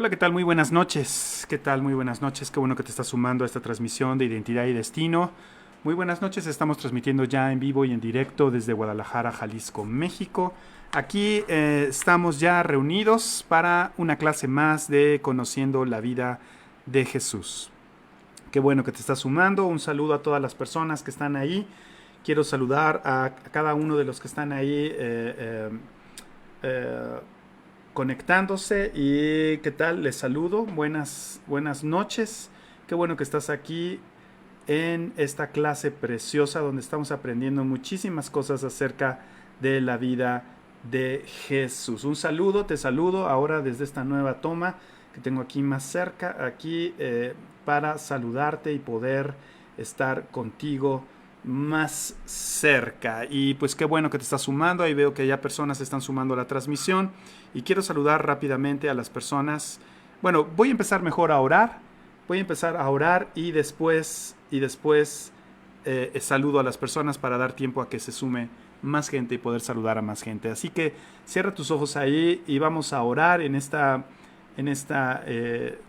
Hola, ¿qué tal? Muy buenas noches. ¿Qué tal? Muy buenas noches. Qué bueno que te estás sumando a esta transmisión de Identidad y Destino. Muy buenas noches. Estamos transmitiendo ya en vivo y en directo desde Guadalajara, Jalisco, México. Aquí estamos ya reunidos para una clase más de Conociendo la Vida de Jesús. Qué bueno que te estás sumando. Un saludo a todas las personas que están ahí. Quiero saludar a cada uno de los que están ahí conectándose. Y qué tal, les saludo, buenas noches, qué bueno que estás aquí en esta clase preciosa donde estamos aprendiendo muchísimas cosas acerca de la vida de Jesús. Un saludo, te saludo ahora desde esta nueva toma que tengo aquí más cerca, aquí para saludarte y poder estar contigo más cerca. Y pues qué bueno que te estás sumando. Ahí veo que ya personas se están sumando a la transmisión y quiero saludar rápidamente a las personas. Bueno, voy a empezar mejor a orar. Voy a empezar a orar y después saludo a las personas para dar tiempo a que se sume más gente y poder saludar a más gente. Así que cierra tus ojos ahí y vamos a orar en esta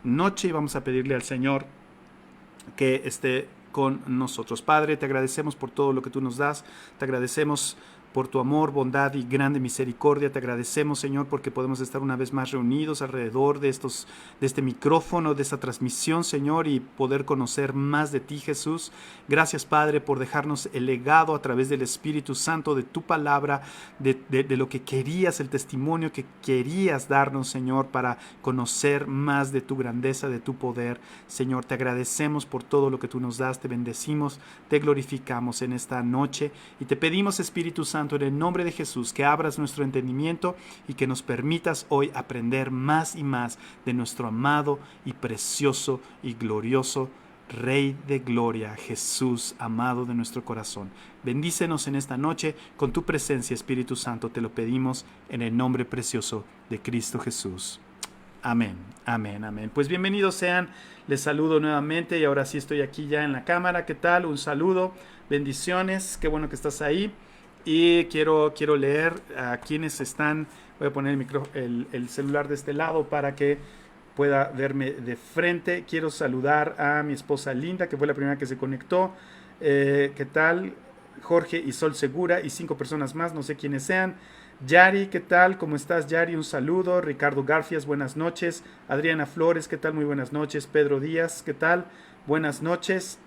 noche y vamos a pedirle al Señor que esté con nosotros. Padre, te agradecemos por todo lo que tú nos das, te agradecemos por tu amor, bondad y grande misericordia. Te agradecemos, Señor, porque podemos estar una vez más reunidos alrededor de este micrófono, de esta transmisión, Señor, y poder conocer más de ti, Jesús. Gracias, Padre, por dejarnos el legado a través del Espíritu Santo, de tu palabra, de lo que querías, el testimonio que querías darnos, Señor, para conocer más de tu grandeza, de tu poder. Señor, te agradecemos por todo lo que tú nos das, te bendecimos, te glorificamos en esta noche y te pedimos, Espíritu Santo, en el nombre de Jesús, que abras nuestro entendimiento y que nos permitas hoy aprender más y más de nuestro amado y precioso y glorioso Rey de Gloria, Jesús, amado de nuestro corazón. Bendícenos en esta noche con tu presencia, Espíritu Santo, te lo pedimos en el nombre precioso de Cristo Jesús. Amén, amén, amén. Pues bienvenidos sean, les saludo nuevamente y ahora sí estoy aquí ya en la cámara. ¿Qué tal? Un saludo, bendiciones, qué bueno que estás ahí. Y quiero leer a quienes están. Voy a poner el celular de este lado para que pueda verme de frente. Quiero saludar a mi esposa Linda, que fue la primera que se conectó. ¿Qué tal? Jorge y Sol Segura y 5 personas más, no sé quiénes sean. Yari, ¿qué tal? ¿Cómo estás, Yari? Un saludo. Ricardo Garfias, buenas noches. Adriana Flores, ¿qué tal? Muy buenas noches. Pedro Díaz, ¿qué tal? Buenas noches.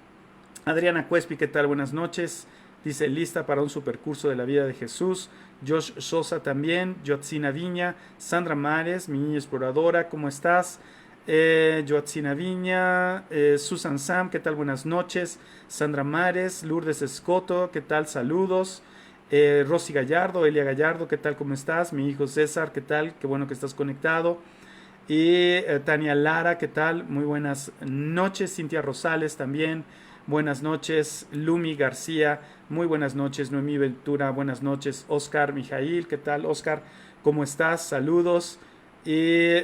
Adriana Cuespi, ¿qué tal? Buenas noches. Dice, lista para un supercurso de la vida de Jesús. Josh Sosa también. Yotzina Viña. Sandra Mares, mi niña exploradora, ¿cómo estás? Yotzina Viña. Susan Sam, ¿qué tal? Buenas noches. Sandra Mares. Lourdes Escoto, ¿qué tal? Saludos. Rosy Gallardo, Elia Gallardo, ¿qué tal? ¿Cómo estás? Mi hijo César, ¿qué tal? Qué bueno que estás conectado. Y Tania Lara, ¿qué tal? Muy buenas noches. Cintia Rosales también. Buenas noches. Lumi García, muy buenas noches. Noemí Ventura, buenas noches. Oscar Mijail, ¿qué tal? Oscar, ¿cómo estás? Saludos. Y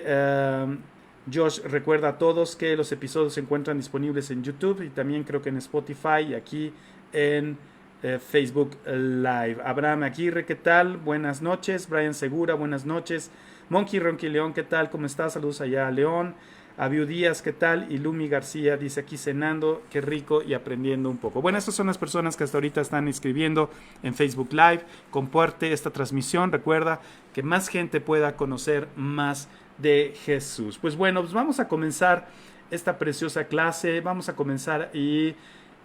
Josh recuerda a todos que los episodios se encuentran disponibles en YouTube y también creo que en Spotify y aquí en Facebook Live. Abraham Aguirre, ¿qué tal? Buenas noches. Brian Segura, buenas noches. Monkey Ronky León, ¿qué tal? ¿Cómo estás? Saludos allá a León. Abiu Díaz, ¿qué tal? Y Lumi García dice aquí cenando, qué rico y aprendiendo un poco. Bueno, estas son las personas que hasta ahorita están escribiendo en Facebook Live. Comparte esta transmisión, recuerda que más gente pueda conocer más de Jesús. Pues bueno, pues vamos a comenzar esta preciosa clase, vamos a comenzar y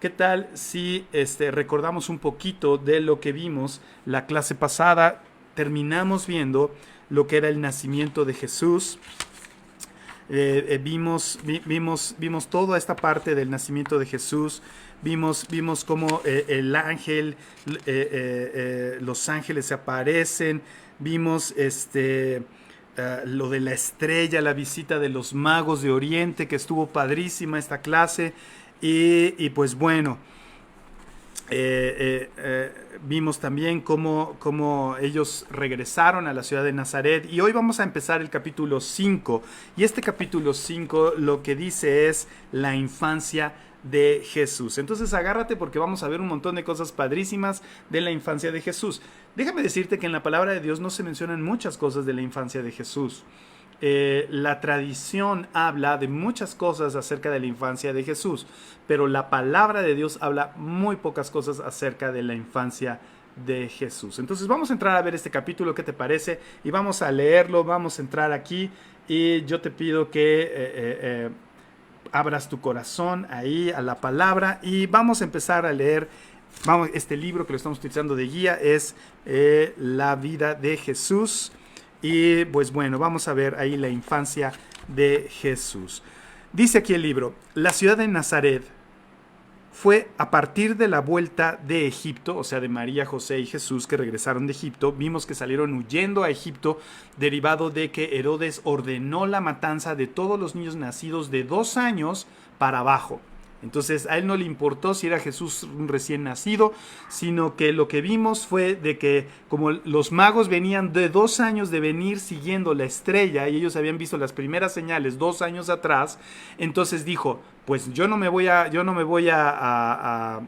¿qué tal si recordamos un poquito de lo que vimos la clase pasada? Terminamos viendo lo que era el nacimiento de Jesús. Vimos toda esta parte del nacimiento de Jesús. Vimos cómo el ángel, los ángeles se aparecen. Vimos lo de la estrella, la visita de los magos de Oriente, que estuvo padrísima esta clase. Y pues bueno, vimos también cómo ellos regresaron a la ciudad de Nazaret. Y hoy vamos a empezar el capítulo 5. Y este capítulo 5 lo que dice es la infancia de Jesús. Entonces agárrate porque vamos a ver un montón de cosas padrísimas de la infancia de Jesús. Déjame decirte que en la palabra de Dios no se mencionan muchas cosas de la infancia de Jesús. la tradición habla de muchas cosas acerca de la infancia de Jesús, pero la palabra de Dios habla muy pocas cosas acerca de la infancia de Jesús. Entonces vamos a entrar a ver este capítulo, ¿qué te parece? Y vamos a leerlo, vamos a entrar aquí y yo te pido que abras tu corazón ahí a la palabra y vamos a empezar a leer. Este libro que lo estamos utilizando de guía es La vida de Jesús. Y pues bueno, vamos a ver ahí la infancia de Jesús. Dice aquí el libro: la ciudad de Nazaret fue a partir de la vuelta de Egipto, o sea, de María, José y Jesús que regresaron de Egipto. Vimos que salieron huyendo a Egipto derivado de que Herodes ordenó la matanza de todos los niños nacidos de 2 años para abajo. Entonces a él no le importó si era Jesús un recién nacido, sino que lo que vimos fue de que como los magos venían de 2 años de venir siguiendo la estrella y ellos habían visto las primeras señales 2 años atrás, entonces dijo, pues yo no me voy a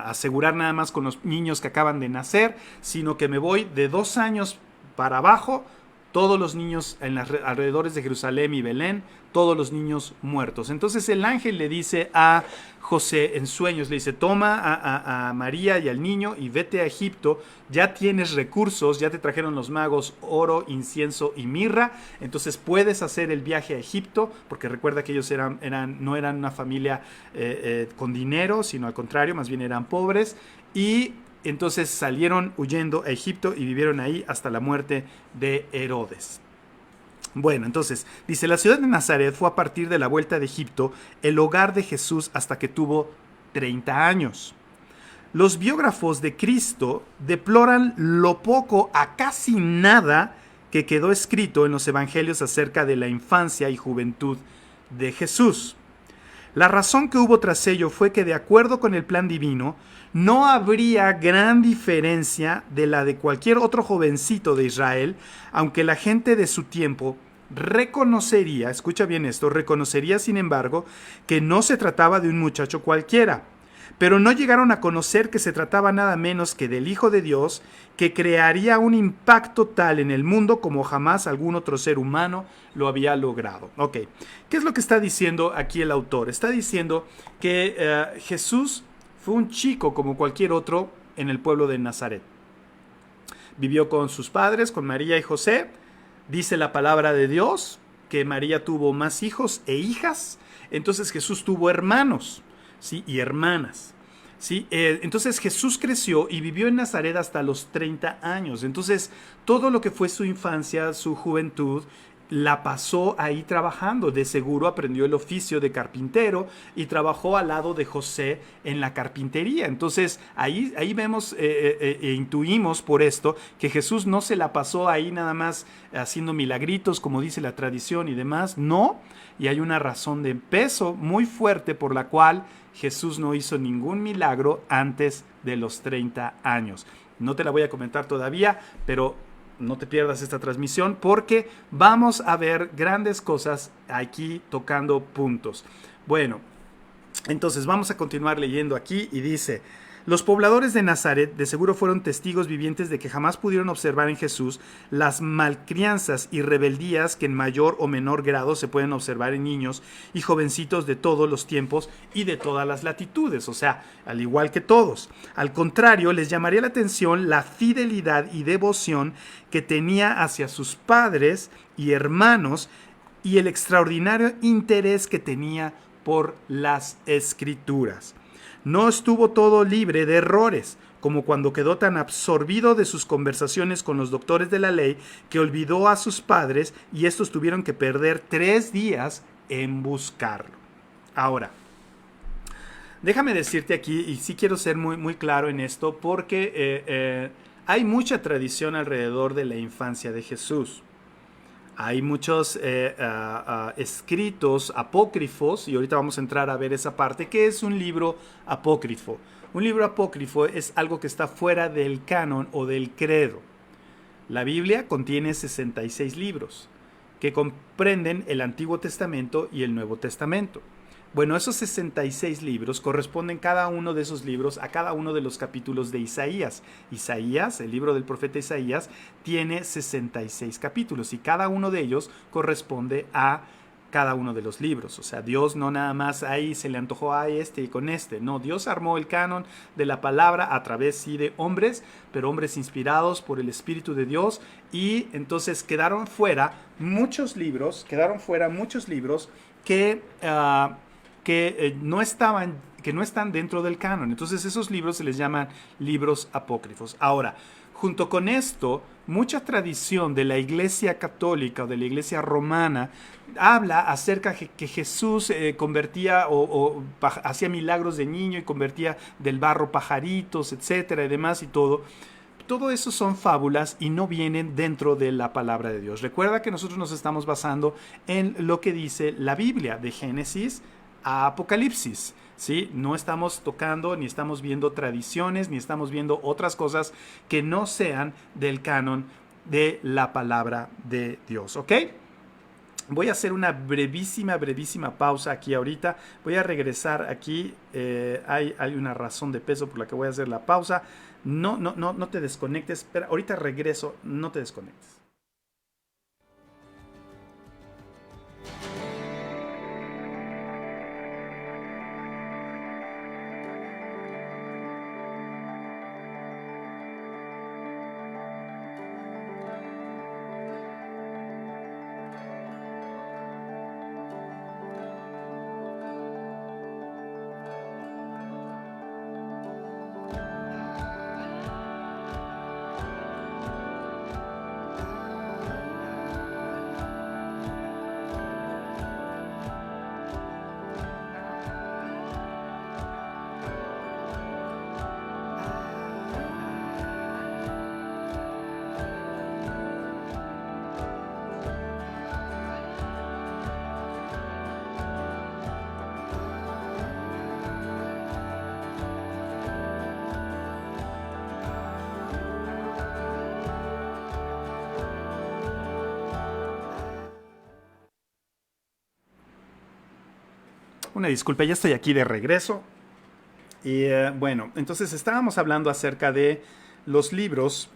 asegurar nada más con los niños que acaban de nacer, sino que me voy de 2 años para abajo, todos los niños en los alrededores de Jerusalén y Belén, todos los niños muertos. Entonces el ángel le dice a José en sueños, le dice, toma a María y al niño y vete a Egipto, ya tienes recursos, ya te trajeron los magos oro, incienso y mirra, entonces puedes hacer el viaje a Egipto, porque recuerda que ellos no eran una familia con dinero, sino al contrario, más bien eran pobres, y entonces salieron huyendo a Egipto y vivieron ahí hasta la muerte de Herodes. Bueno, entonces, dice, la ciudad de Nazaret fue a partir de la vuelta de Egipto el hogar de Jesús hasta que tuvo 30 años. Los biógrafos de Cristo deploran lo poco a casi nada que quedó escrito en los evangelios acerca de la infancia y juventud de Jesús. La razón que hubo tras ello fue que, de acuerdo con el plan divino, no habría gran diferencia de la de cualquier otro jovencito de Israel, aunque la gente de su tiempo reconocería, escucha bien esto, reconocería sin embargo que no se trataba de un muchacho cualquiera, pero no llegaron a conocer que se trataba nada menos que del Hijo de Dios, que crearía un impacto tal en el mundo como jamás algún otro ser humano lo había logrado. Ok, ¿qué es lo que está diciendo aquí el autor? Está diciendo que Jesús fue un chico como cualquier otro en el pueblo de Nazaret. Vivió con sus padres, con María y José. Dice la palabra de Dios que María tuvo más hijos e hijas. Entonces Jesús tuvo hermanos, ¿sí? Y hermanas. ¿Sí? Entonces Jesús creció y vivió en Nazaret hasta los 30 años. Entonces todo lo que fue su infancia, su juventud, la pasó ahí trabajando. De seguro aprendió el oficio de carpintero y trabajó al lado de José en la carpintería. Entonces ahí vemos e intuimos por esto que Jesús no se la pasó ahí nada más haciendo milagritos como dice la tradición y demás. No, y hay una razón de peso muy fuerte por la cual Jesús no hizo ningún milagro antes de los 30 años. No te la voy a comentar todavía, pero no te pierdas esta transmisión porque vamos a ver grandes cosas aquí tocando puntos. Bueno, entonces vamos a continuar leyendo aquí y dice: los pobladores de Nazaret de seguro fueron testigos vivientes de que jamás pudieron observar en Jesús las malcrianzas y rebeldías que en mayor o menor grado se pueden observar en niños y jovencitos de todos los tiempos y de todas las latitudes, o sea, al igual que todos. Al contrario, les llamaría la atención la fidelidad y devoción que tenía hacia sus padres y hermanos y el extraordinario interés que tenía por las Escrituras. No estuvo todo libre de errores, como cuando quedó tan absorbido de sus conversaciones con los doctores de la ley que olvidó a sus padres y estos tuvieron que perder 3 días en buscarlo. Ahora, déjame decirte aquí, y sí quiero ser muy, muy claro en esto, porque hay mucha tradición alrededor de la infancia de Jesús. Hay muchos escritos apócrifos, y ahorita vamos a entrar a ver esa parte. ¿Qué es un libro apócrifo? Un libro apócrifo es algo que está fuera del canon o del credo. La Biblia contiene 66 libros que comprenden el Antiguo Testamento y el Nuevo Testamento. Bueno, esos 66 libros corresponden cada uno de esos libros a cada uno de los capítulos de Isaías. Isaías, el libro del profeta Isaías, tiene 66 capítulos y cada uno de ellos corresponde a cada uno de los libros. O sea, Dios no nada más ahí se le antojó a este y con este. No, Dios armó el canon de la palabra a través sí de hombres, pero hombres inspirados por el Espíritu de Dios, y entonces quedaron fuera muchos libros que no estaban, que no están dentro del canon. Entonces esos libros se les llaman libros apócrifos. Ahora, junto con esto, mucha tradición de la Iglesia católica o de la Iglesia romana habla acerca de que Jesús convertía o hacía milagros de niño y convertía del barro pajaritos, etcétera, y demás y todo. Todo eso son fábulas y no vienen dentro de la palabra de Dios. Recuerda que nosotros nos estamos basando en lo que dice la Biblia, de Génesis a Apocalipsis, ¿sí? No estamos tocando, ni estamos viendo tradiciones, ni estamos viendo otras cosas que no sean del canon de la palabra de Dios, ¿ok? Voy a hacer una brevísima pausa aquí ahorita. Voy a regresar aquí. Hay una razón de peso por la que voy a hacer la pausa. No te desconectes. Espera, ahorita regreso. No te desconectes. Una disculpa, ya estoy aquí de regreso. Y bueno, entonces estábamos hablando acerca de los libros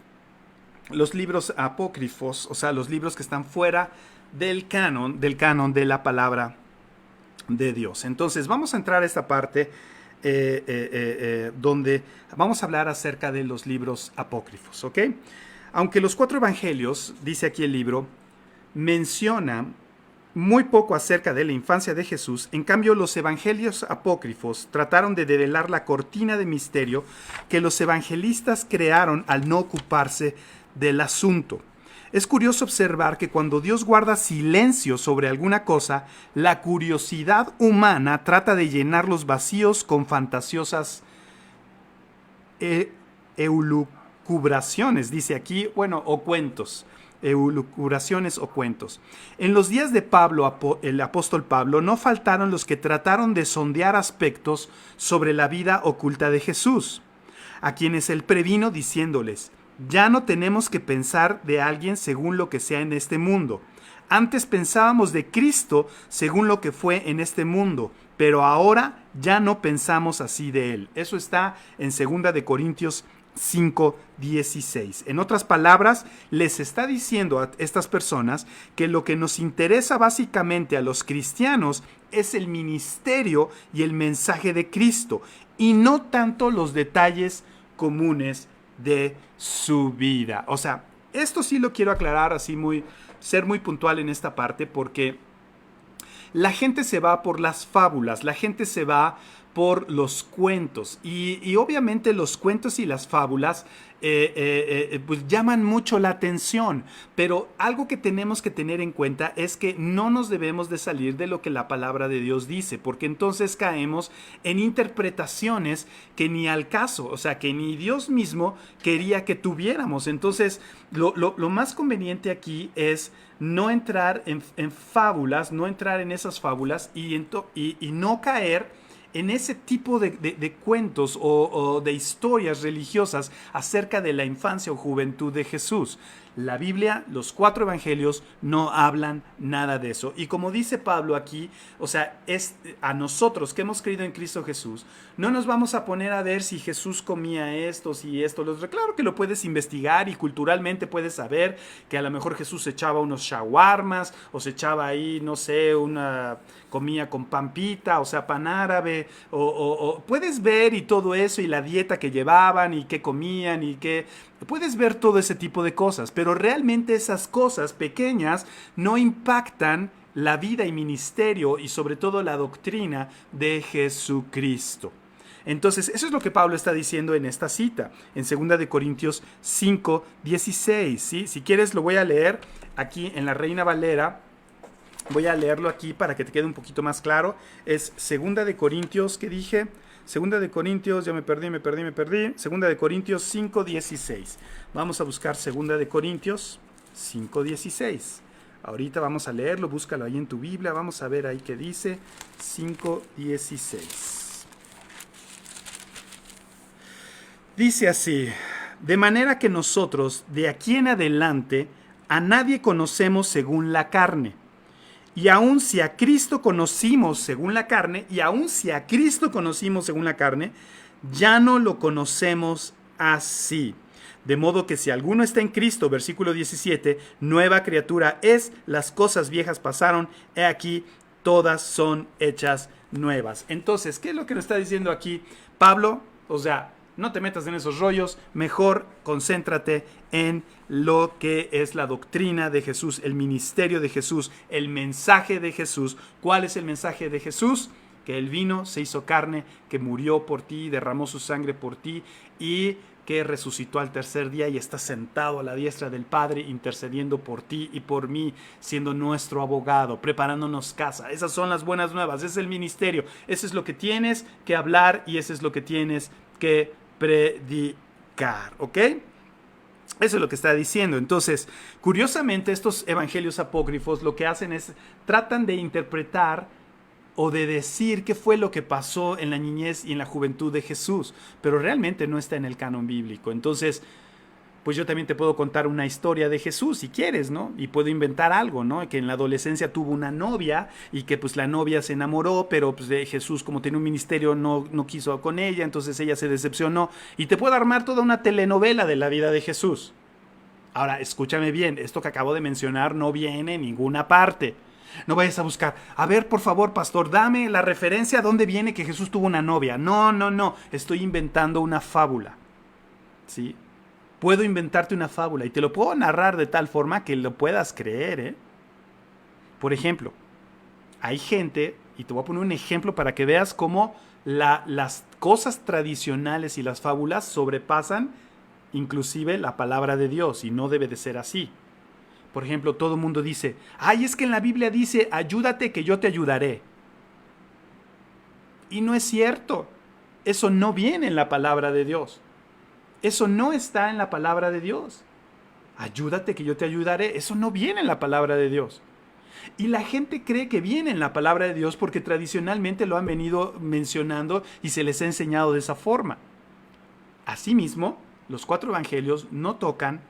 apócrifos, o sea, los libros que están fuera del canon de la palabra de Dios. Entonces vamos a entrar a esta parte donde vamos a hablar acerca de los libros apócrifos, ¿ok? Aunque los 4 evangelios, dice aquí el libro, menciona muy poco acerca de la infancia de Jesús, en cambio los evangelios apócrifos trataron de develar la cortina de misterio que los evangelistas crearon al no ocuparse del asunto. Es curioso observar que cuando Dios guarda silencio sobre alguna cosa, la curiosidad humana trata de llenar los vacíos con fantasiosas elucubraciones, dice aquí, bueno, o cuentos. Elucubraciones o cuentos. En los días de Pablo, el apóstol Pablo, no faltaron los que trataron de sondear aspectos sobre la vida oculta de Jesús, a quienes él previno diciéndoles: ya no tenemos que pensar de alguien según lo que sea en este mundo. Antes pensábamos de Cristo según lo que fue en este mundo, pero ahora ya no pensamos así de él. Eso está en 2 de Corintios 5:16. En otras palabras, les está diciendo a estas personas que lo que nos interesa básicamente a los cristianos es el ministerio y el mensaje de Cristo, y no tanto los detalles comunes de su vida. O sea, esto sí lo quiero aclarar así, ser muy puntual en esta parte, porque la gente se va por las fábulas, la gente se va por los cuentos, y obviamente los cuentos y las fábulas pues llaman mucho la atención, pero algo que tenemos que tener en cuenta es que no nos debemos de salir de lo que la palabra de Dios dice, porque entonces caemos en interpretaciones que ni al caso, o sea, que ni Dios mismo quería que tuviéramos. Entonces lo más conveniente aquí es no entrar en fábulas, no entrar en esas fábulas y no caer en ese tipo de cuentos o de historias religiosas acerca de la infancia o juventud de Jesús. La Biblia, los 4 evangelios, no hablan nada de eso. Y como dice Pablo aquí, o sea, es a nosotros que hemos creído en Cristo Jesús, no nos vamos a poner a ver si Jesús comía esto, si esto, lo otro. Claro que lo puedes investigar y culturalmente puedes saber que a lo mejor Jesús se echaba unos shawarmas o se echaba ahí, no sé, una comía con pampita, o sea, pan árabe, o puedes ver y todo eso y la dieta que llevaban y qué comían y qué... Puedes ver todo ese tipo de cosas, pero realmente esas cosas pequeñas no impactan la vida y ministerio y sobre todo la doctrina de Jesucristo. Entonces, eso es lo que Pablo está diciendo en esta cita, en 2 de Corintios 5, 16. ¿Sí? Si quieres lo voy a leer aquí en la Reina Valera. Voy a leerlo aquí para que te quede un poquito más claro. Es 2 de Corintios, ¿qué dije? 2 de Corintios, ya me perdí. 2 de Corintios 5, 16. Vamos a buscar 2 de Corintios 5, 16. Ahorita vamos a leerlo, búscalo ahí en tu Biblia. Vamos a ver ahí qué dice. 5, 16. Dice así: de manera que nosotros, de aquí en adelante, a nadie conocemos según la carne. Y aun si a Cristo conocimos según la carne, ya no lo conocemos así. De modo que si alguno está en Cristo, versículo 17, nueva criatura es, las cosas viejas pasaron, he aquí, todas son hechas nuevas. Entonces, ¿qué es lo que nos está diciendo aquí Pablo? O sea, no te metas en esos rollos, mejor concéntrate en lo que es la doctrina de Jesús, el ministerio de Jesús, el mensaje de Jesús. ¿Cuál es el mensaje de Jesús? Que Él vino, se hizo carne, que murió por ti, derramó su sangre por ti y que resucitó al tercer día y está sentado a la diestra del Padre intercediendo por ti y por mí, siendo nuestro abogado, preparándonos casa. Esas son las buenas nuevas, ese es el ministerio, eso es lo que tienes que hablar y eso es lo que tienes que predicar, ¿ok? Eso es lo que está diciendo. Entonces, curiosamente, estos evangelios apócrifos lo que hacen es, tratan de interpretar o de decir qué fue lo que pasó en la niñez y en la juventud de Jesús, pero realmente no está en el canon bíblico. Entonces, pues yo también te puedo contar una historia de Jesús si quieres, ¿no? Y puedo inventar algo, ¿no? Que en la adolescencia tuvo una novia y que pues la novia se enamoró, pero pues de Jesús, como tenía un ministerio, no quiso con ella, entonces ella se decepcionó. Y te puedo armar toda una telenovela de la vida de Jesús. Ahora, escúchame bien, esto que acabo de mencionar no viene en ninguna parte. No vayas a buscar, a ver, por favor, pastor, dame la referencia a dónde viene que Jesús tuvo una novia. No, estoy inventando una fábula, ¿sí? Puedo inventarte una fábula y te lo puedo narrar de tal forma que lo puedas creer, ¿eh? Por ejemplo, hay gente, y te voy a poner un ejemplo para que veas cómo las cosas tradicionales y las fábulas sobrepasan inclusive la palabra de Dios, y no debe de ser así. Por ejemplo, todo el mundo dice, ay, es que en la Biblia dice, ayúdate que yo te ayudaré. Y no es cierto. Eso no viene en la palabra de Dios. Eso no está en la palabra de Dios. Ayúdate que yo te ayudaré. Eso no viene en la palabra de Dios. Y la gente cree que viene en la palabra de Dios porque tradicionalmente lo han venido mencionando y se les ha enseñado de esa forma. Asimismo, los 4 evangelios no tocan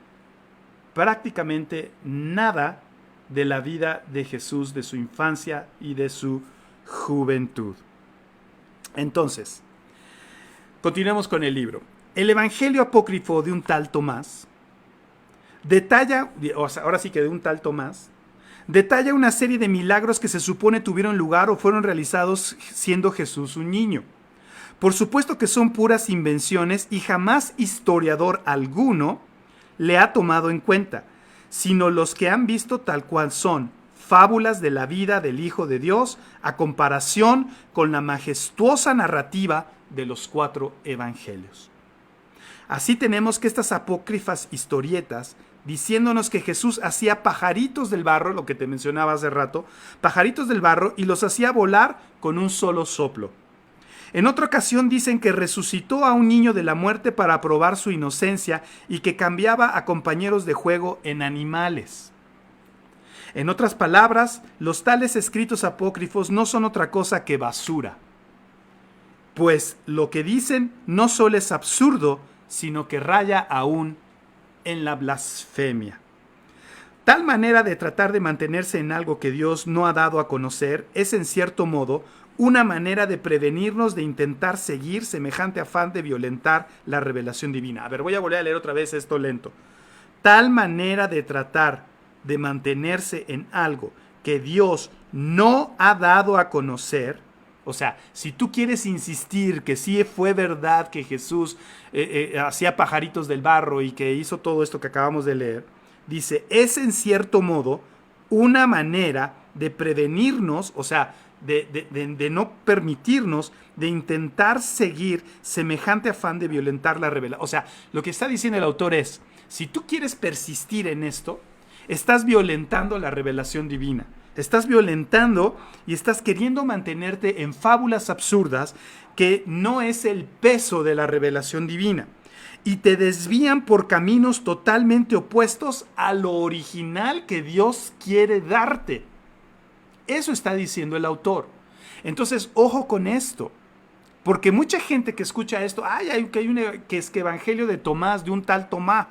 prácticamente nada de la vida de Jesús, de su infancia y de su juventud. Entonces, continuemos con el libro. El Evangelio apócrifo de un tal Tomás detalla, ahora sí que de un tal Tomás, detalla una serie de milagros que se supone tuvieron lugar o fueron realizados siendo Jesús un niño. Por supuesto que son puras invenciones y jamás historiador alguno le ha tomado en cuenta, sino los que han visto tal cual son, fábulas de la vida del Hijo de Dios a comparación con la majestuosa narrativa de los 4 evangelios. Así tenemos que estas apócrifas historietas, diciéndonos que Jesús hacía pajaritos del barro, lo que te mencionaba hace rato, pajaritos del barro, y los hacía volar con un solo soplo. En otra ocasión dicen que resucitó a un niño de la muerte para probar su inocencia y que cambiaba a compañeros de juego en animales. En otras palabras, los tales escritos apócrifos no son otra cosa que basura. pues lo que dicen no solo es absurdo, sino que raya aún en la blasfemia. Tal manera de tratar de mantenerse en algo que Dios no ha dado a conocer es en cierto modo una manera de prevenirnos de intentar seguir semejante afán de violentar la revelación divina. A ver, voy a volver a leer otra vez esto lento. Tal manera de tratar de mantenerse en algo que Dios no ha dado a conocer. O sea, si tú quieres insistir que sí fue verdad que Jesús hacía pajaritos del barro y que hizo todo esto que acabamos de leer, dice, es en cierto modo una manera de prevenirnos, o sea, de no permitirnos, de intentar seguir semejante afán de violentar la revelación. O sea, lo que está diciendo el autor es, si tú quieres persistir en esto, estás violentando la revelación divina. Estás violentando y estás queriendo mantenerte en fábulas absurdas que no es el peso de la revelación divina. Y te desvían por caminos totalmente opuestos a lo original que Dios quiere darte. Eso está diciendo el autor. Entonces, ojo con esto. Porque mucha gente que escucha esto, que es que Evangelio de Tomás, de un tal Tomás,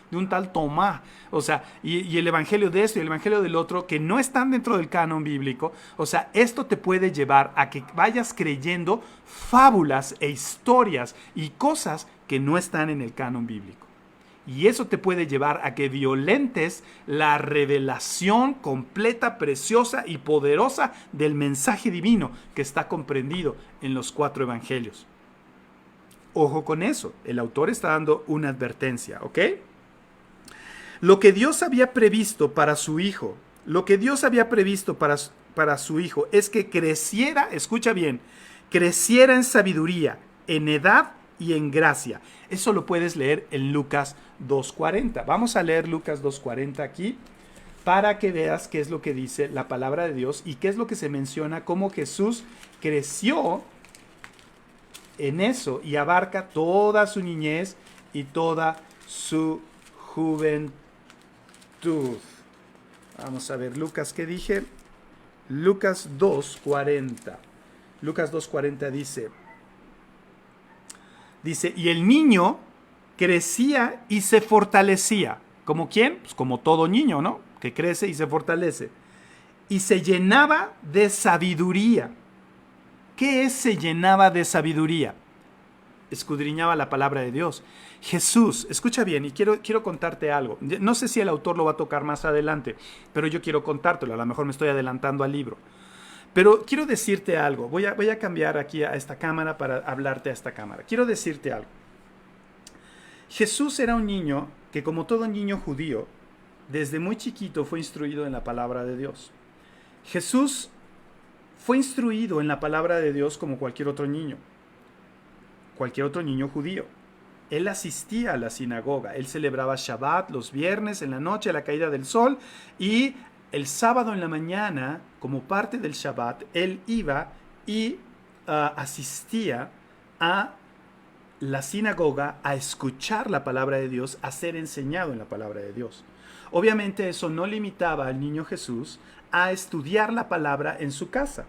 de un tal Tomás, o sea, y el Evangelio de esto y el Evangelio del otro, que no están dentro del canon bíblico, o sea, esto te puede llevar a que vayas creyendo fábulas e historias y cosas que no están en el canon bíblico. Y eso te puede llevar a que violentes la revelación completa, preciosa y poderosa del mensaje divino que está comprendido en los 4 evangelios. Ojo con eso, el autor está dando una advertencia, ¿ok? Lo que Dios había previsto para su hijo, para su hijo es que creciera, escucha bien, creciera en sabiduría, en edad y en gracia. Eso lo puedes leer en Lucas 2:40. Vamos a leer Lucas 2:40 aquí para que veas qué es lo que dice la palabra de Dios y qué es lo que se menciona, cómo Jesús creció en eso y abarca toda su niñez y toda su juventud. Vamos a ver, Lucas, ¿qué dije? Lucas 2:40. Lucas 2:40 dice, y el niño crecía y se fortalecía. ¿Como quién? Pues como todo niño, ¿no? Que crece y se fortalece. Y se llenaba de sabiduría. ¿Qué es se llenaba de sabiduría? Escudriñaba la palabra de Dios. Jesús, escucha bien, y quiero contarte algo. No sé si el autor lo va a tocar más adelante, pero yo quiero contártelo. A lo mejor me estoy adelantando al libro. Pero quiero decirte algo. Voy a cambiar aquí a esta cámara para hablarte a esta cámara. Quiero decirte algo. Jesús era un niño que, como todo niño judío, desde muy chiquito fue instruido en la palabra de Dios. Jesús fue instruido en la palabra de Dios como cualquier otro niño judío. Él asistía a la sinagoga, él celebraba Shabbat los viernes en la noche a la caída del sol y el sábado en la mañana, como parte del Shabbat, él iba y asistía a la sinagoga a escuchar la palabra de Dios, a ser enseñado en la palabra de Dios. Obviamente eso no limitaba al niño Jesús a estudiar la palabra en su casa,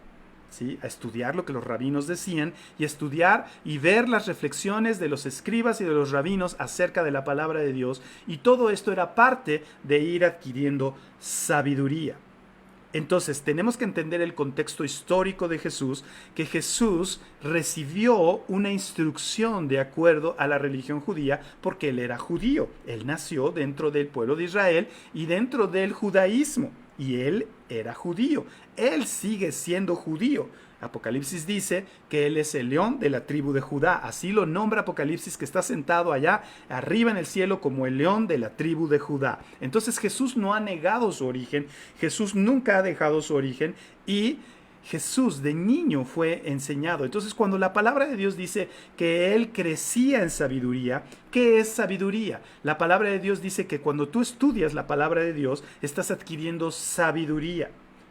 ¿sí? A estudiar lo que los rabinos decían y estudiar y ver las reflexiones de los escribas y de los rabinos acerca de la palabra de Dios, y todo esto era parte de ir adquiriendo sabiduría. Entonces tenemos que entender el contexto histórico de Jesús, que Jesús recibió una instrucción de acuerdo a la religión judía porque él era judío. Él nació dentro del pueblo de Israel y dentro del judaísmo, y él era judío. Él sigue siendo judío. Apocalipsis dice que él es el león de la tribu de Judá. Así lo nombra Apocalipsis, que está sentado allá arriba en el cielo como el león de la tribu de Judá. Entonces Jesús no ha negado su origen. Jesús nunca ha dejado su origen y Jesús de niño fue enseñado. Entonces cuando la palabra de Dios dice que él crecía en sabiduría, ¿qué es sabiduría? La palabra de Dios dice que cuando tú estudias la palabra de Dios estás adquiriendo sabiduría.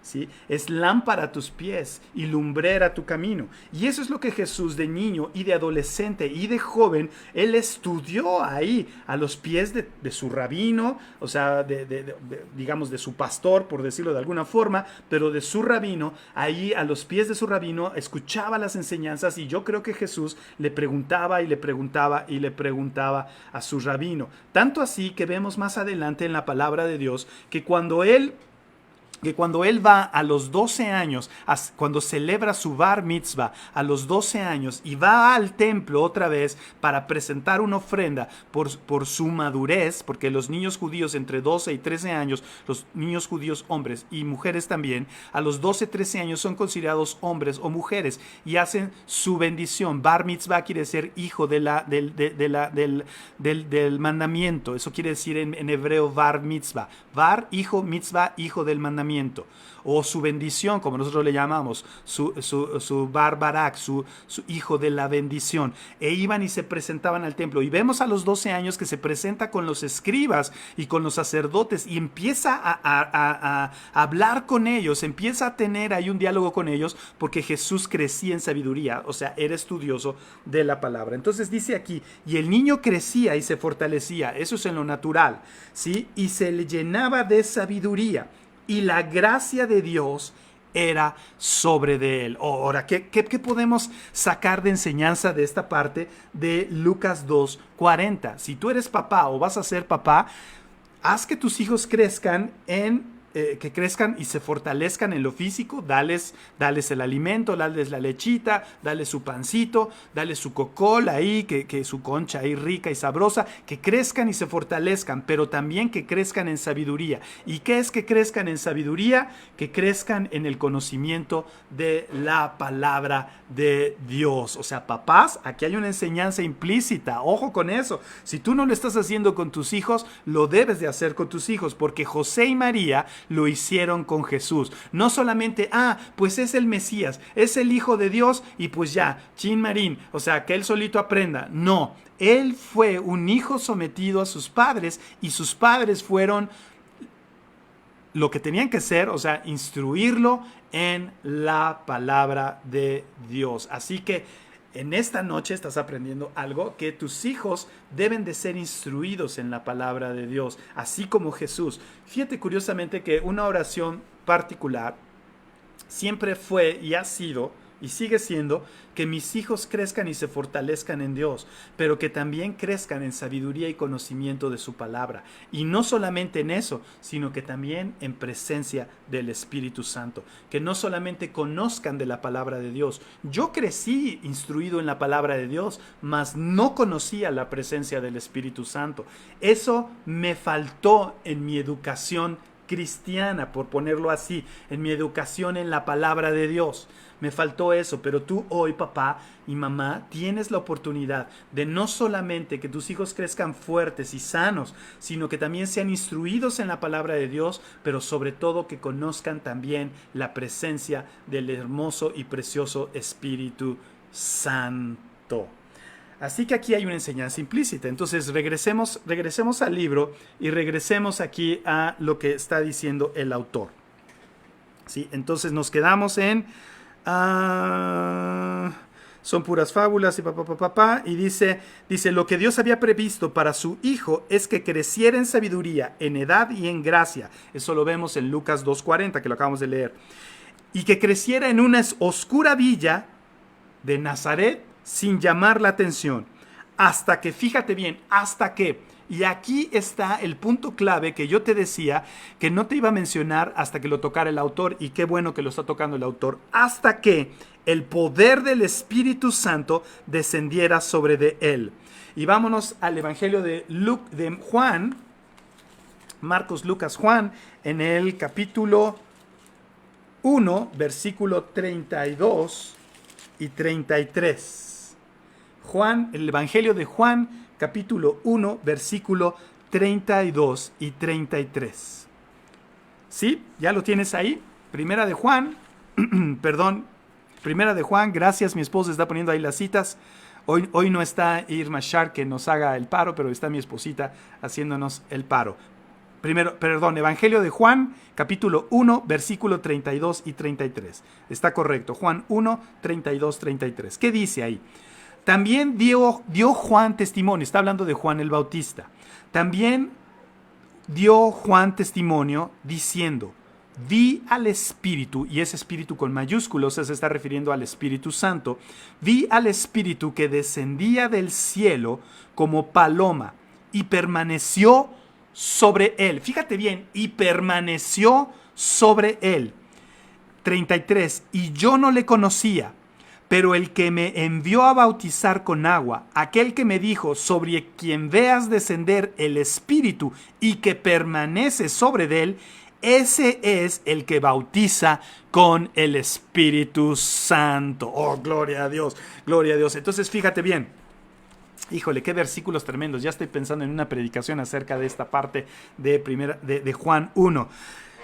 ¿sí? Es lámpara a tus pies y lumbrera a tu camino. Y eso es lo que Jesús de niño y de adolescente y de joven, él estudió ahí a los pies de su rabino, o sea, digamos de su pastor, por decirlo de alguna forma, pero de su rabino, ahí a los pies de su rabino escuchaba las enseñanzas, y yo creo que Jesús le preguntaba y le preguntaba y le preguntaba a su rabino. Tanto así que vemos más adelante en la palabra de Dios que cuando él va a los 12 años, cuando celebra su bar mitzvah a los 12 años y va al templo otra vez para presentar una ofrenda por su madurez, porque los niños judíos entre 12 y 13 años, los niños judíos hombres y mujeres también, a los 12, 13 años son considerados hombres o mujeres y hacen su bendición. Bar mitzvah quiere decir hijo del mandamiento. Eso quiere decir en hebreo bar mitzvah. Bar, hijo, mitzvah, hijo del mandamiento. O su bendición, como nosotros le llamamos, su bar barak, su hijo de la bendición. E iban y se presentaban al templo. Y vemos a los 12 años que se presenta con los escribas y con los sacerdotes y empieza a hablar con ellos, empieza a tener ahí un diálogo con ellos, porque Jesús crecía en sabiduría, o sea, era estudioso de la palabra. Entonces dice aquí, y el niño crecía y se fortalecía, eso es en lo natural, ¿sí? Y se le llenaba de sabiduría, y la gracia de Dios era sobre de él. Ahora, ¿qué podemos sacar de enseñanza de esta parte de Lucas 2:40? Si tú eres papá o vas a ser papá, haz que tus hijos crezcan que crezcan y se fortalezcan en lo físico. Dales el alimento, dales la lechita, dales su pancito, dales su cocola ahí, que su concha ahí rica y sabrosa, que crezcan y se fortalezcan, pero también que crezcan en sabiduría. ¿Y qué es que crezcan en sabiduría? Que crezcan en el conocimiento de la palabra de Dios. O sea, papás, aquí hay una enseñanza implícita, ojo con eso. Si tú no lo estás haciendo con tus hijos, lo debes de hacer con tus hijos, porque José y María lo hicieron con Jesús. No solamente, pues es el Mesías, es el Hijo de Dios y pues ya, chin marín, o sea, que él solito aprenda. No, él fue un hijo sometido a sus padres y sus padres fueron lo que tenían que ser, o sea, instruirlo en la palabra de Dios. Así que en esta noche estás aprendiendo algo, que tus hijos deben de ser instruidos en la palabra de Dios, así como Jesús. Fíjate curiosamente que una oración particular siempre fue y ha sido y sigue siendo que mis hijos crezcan y se fortalezcan en Dios, pero que también crezcan en sabiduría y conocimiento de su palabra. Y no solamente en eso, sino que también en presencia del Espíritu Santo. Que no solamente conozcan de la palabra de Dios. Yo crecí instruido en la palabra de Dios, mas no conocía la presencia del Espíritu Santo. Eso me faltó en mi educación cristiana, por ponerlo así, en mi educación en la palabra de Dios. Me faltó eso, pero tú hoy, papá y mamá, tienes la oportunidad de no solamente que tus hijos crezcan fuertes y sanos, sino que también sean instruidos en la palabra de Dios, pero sobre todo que conozcan también la presencia del hermoso y precioso Espíritu Santo. Así que aquí hay una enseñanza implícita. Entonces regresemos al libro y regresemos aquí a lo que está diciendo el autor. ¿Sí? Entonces nos quedamos en son puras fábulas y dice, lo que Dios había previsto para su hijo es que creciera en sabiduría, en edad y en gracia. Eso lo vemos en Lucas 2:40, que lo acabamos de leer. Y que creciera en una oscura villa de Nazaret sin llamar la atención. Hasta que, fíjate bien, hasta que... Y aquí está el punto clave que yo te decía que no te iba a mencionar hasta que lo tocara el autor, y qué bueno que lo está tocando el autor, hasta que el poder del Espíritu Santo descendiera sobre de él. Y vámonos al Evangelio de Juan, Marcos, Lucas, Juan, en el capítulo 1, versículo 32 y 33. Juan, el Evangelio de Juan, capítulo 1, versículo 32 y 33. ¿Sí? ¿Ya lo tienes ahí? Primera de Juan, Primera de Juan, gracias, mi esposa está poniendo ahí las citas. Hoy no está Irma Shar que nos haga el paro, pero está mi esposita haciéndonos el paro. Evangelio de Juan, capítulo 1, versículo 32 y 33. Está correcto, Juan 1, 32, 33. ¿Qué dice ahí? También dio Juan testimonio, está hablando de Juan el Bautista. También dio Juan testimonio diciendo, vi al Espíritu, y ese Espíritu con mayúsculos se está refiriendo al Espíritu Santo, vi al Espíritu que descendía del cielo como paloma y permaneció sobre él. Fíjate bien, y permaneció sobre él. 33. Y yo no le conocía, pero el que me envió a bautizar con agua, aquel que me dijo, sobre quien veas descender el Espíritu y que permanece sobre él, ese es el que bautiza con el Espíritu Santo. Oh, gloria a Dios, gloria a Dios. Entonces, fíjate bien. Híjole, qué versículos tremendos. Ya estoy pensando en una predicación acerca de esta parte de Juan 1.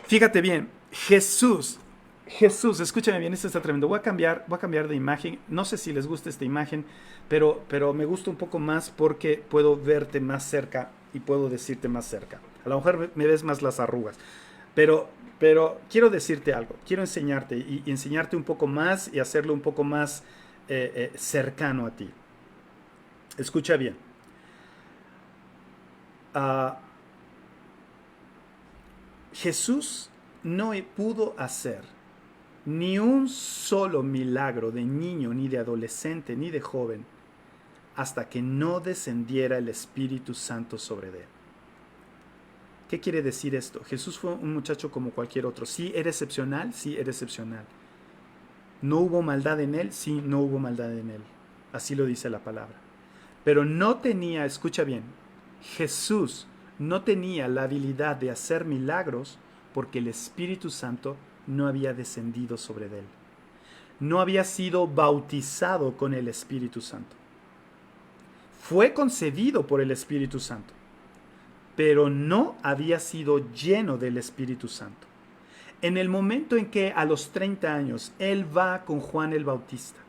Fíjate bien, Jesús, escúchame bien, esto está tremendo. Voy a cambiar de imagen. No sé si les gusta esta imagen, pero me gusta un poco más porque puedo verte más cerca y puedo decirte más cerca. A lo mejor me ves más las arrugas. Pero quiero decirte algo, quiero enseñarte y enseñarte un poco más y hacerlo un poco más cercano a ti. Escucha bien. Jesús no pudo hacer ni un solo milagro de niño, ni de adolescente, ni de joven, hasta que no descendiera el Espíritu Santo sobre él. ¿Qué quiere decir esto? Jesús fue un muchacho como cualquier otro. Sí, era excepcional, sí, era excepcional. ¿No hubo maldad en él? Sí, no hubo maldad en él. Así lo dice la palabra. Pero no tenía, escucha bien, Jesús no tenía la habilidad de hacer milagros porque el Espíritu Santo no había descendido sobre él. No había sido bautizado con el Espíritu Santo. Fue concebido por el Espíritu Santo, pero no había sido lleno del Espíritu Santo. En el momento en que a los 30 años él va con Juan el Bautista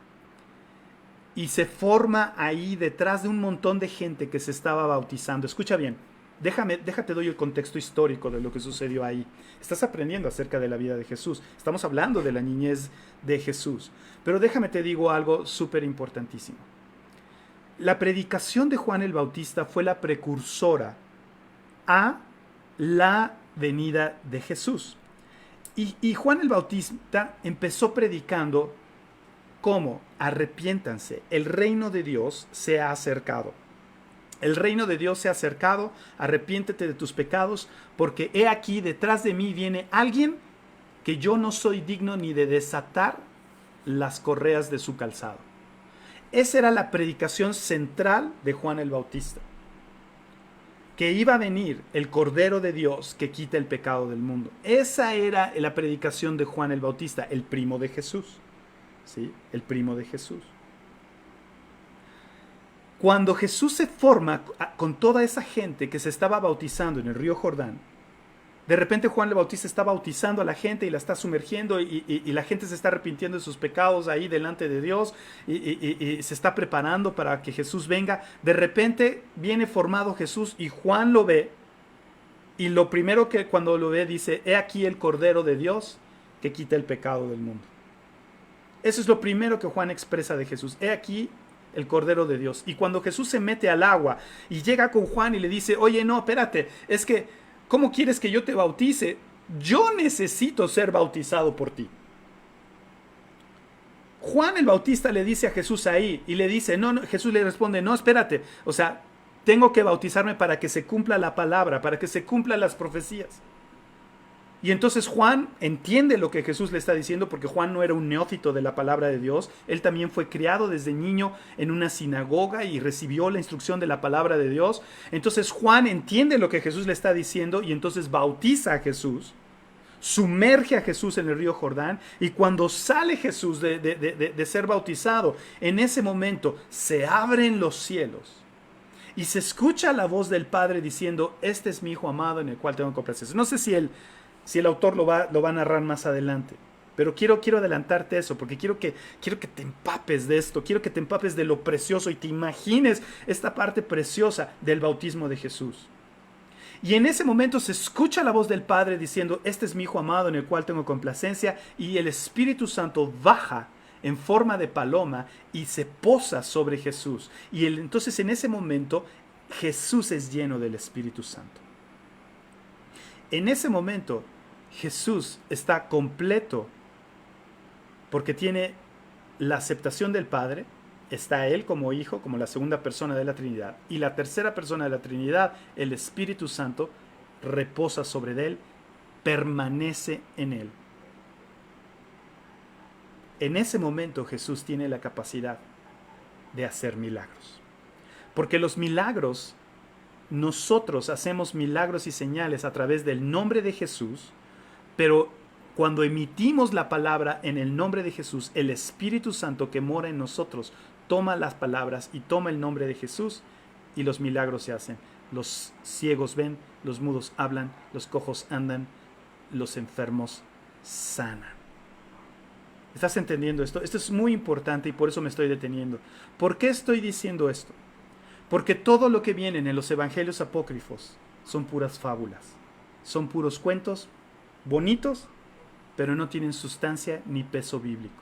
y se forma ahí detrás de un montón de gente que se estaba bautizando. Escucha bien, déjate doy el contexto histórico de lo que sucedió ahí. Estás aprendiendo acerca de la vida de Jesús. Estamos hablando de la niñez de Jesús. Pero déjame te digo algo súper importantísimo. La predicación de Juan el Bautista fue la precursora a la venida de Jesús. Y Juan el Bautista empezó predicando como arrepiéntanse, el reino de Dios se ha acercado. El reino de Dios se ha acercado, arrepiéntete de tus pecados, porque he aquí detrás de mí viene alguien que yo no soy digno ni de desatar las correas de su calzado. Esa era la predicación central de Juan el Bautista. Que iba a venir el Cordero de Dios que quita el pecado del mundo. Esa era la predicación de Juan el Bautista, el primo de Jesús. ¿Sí? El primo de Jesús. Cuando Jesús se forma con toda esa gente que se estaba bautizando en el río Jordán, de repente Juan el Bautista está bautizando a la gente y la está sumergiendo y la gente se está arrepintiendo de sus pecados ahí delante de Dios y se está preparando para que Jesús venga. De repente viene formado Jesús y Juan lo ve y lo primero que cuando lo ve dice, he aquí el Cordero de Dios que quita el pecado del mundo. Eso es lo primero que Juan expresa de Jesús. He aquí el Cordero de Dios. Y cuando Jesús se mete al agua y llega con Juan y le dice, oye, no, espérate, es que, ¿cómo quieres que yo te bautice? Yo necesito ser bautizado por ti. Juan el Bautista le dice a Jesús ahí y le dice, no, Jesús le responde, no, espérate, o sea, tengo que bautizarme para que se cumpla la palabra, para que se cumplan las profecías. Y entonces Juan entiende lo que Jesús le está diciendo porque Juan no era un neófito de la palabra de Dios. Él también fue criado desde niño en una sinagoga y recibió la instrucción de la palabra de Dios. Entonces Juan entiende lo que Jesús le está diciendo y entonces bautiza a Jesús, sumerge a Jesús en el río Jordán y cuando sale Jesús de ser bautizado, en ese momento se abren los cielos. Y se escucha la voz del Padre diciendo, este es mi Hijo amado en el cual tengo complacencia. No sé si el autor lo va a narrar más adelante. Pero quiero adelantarte eso, porque quiero que te empapes de esto, quiero que te empapes de lo precioso y te imagines esta parte preciosa del bautismo de Jesús. Y en ese momento se escucha la voz del Padre diciendo, este es mi Hijo amado en el cual tengo complacencia, y el Espíritu Santo baja en forma de paloma y se posa sobre Jesús. Y entonces en ese momento Jesús es lleno del Espíritu Santo. En ese momento Jesús está completo porque tiene la aceptación del Padre, está Él como Hijo, como la segunda persona de la Trinidad, y la tercera persona de la Trinidad, el Espíritu Santo, reposa sobre Él, permanece en Él. En ese momento Jesús tiene la capacidad de hacer milagros. Porque los milagros, nosotros hacemos milagros y señales a través del nombre de Jesús, pero cuando emitimos la palabra en el nombre de Jesús, el Espíritu Santo que mora en nosotros toma las palabras y toma el nombre de Jesús y los milagros se hacen. Los ciegos ven, los mudos hablan, los cojos andan, los enfermos sanan. ¿Estás entendiendo esto? Esto es muy importante y por eso me estoy deteniendo. ¿Por qué estoy diciendo esto? Porque todo lo que viene en los evangelios apócrifos son puras fábulas. Son puros cuentos bonitos, pero no tienen sustancia ni peso bíblico.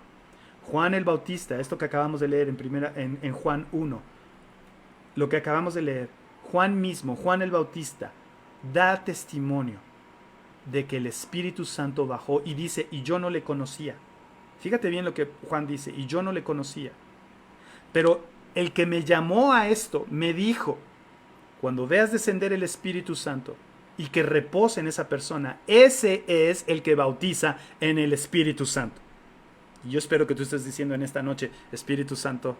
Juan el Bautista, esto que acabamos de leer en Juan 1, lo que acabamos de leer, Juan mismo, Juan el Bautista, da testimonio de que el Espíritu Santo bajó y dice, y yo no le conocía. Fíjate bien lo que Juan dice, y yo no le conocía. Pero el que me llamó a esto me dijo, cuando veas descender el Espíritu Santo y que repose en esa persona, ese es el que bautiza en el Espíritu Santo. Y yo espero que tú estés diciendo en esta noche, Espíritu Santo,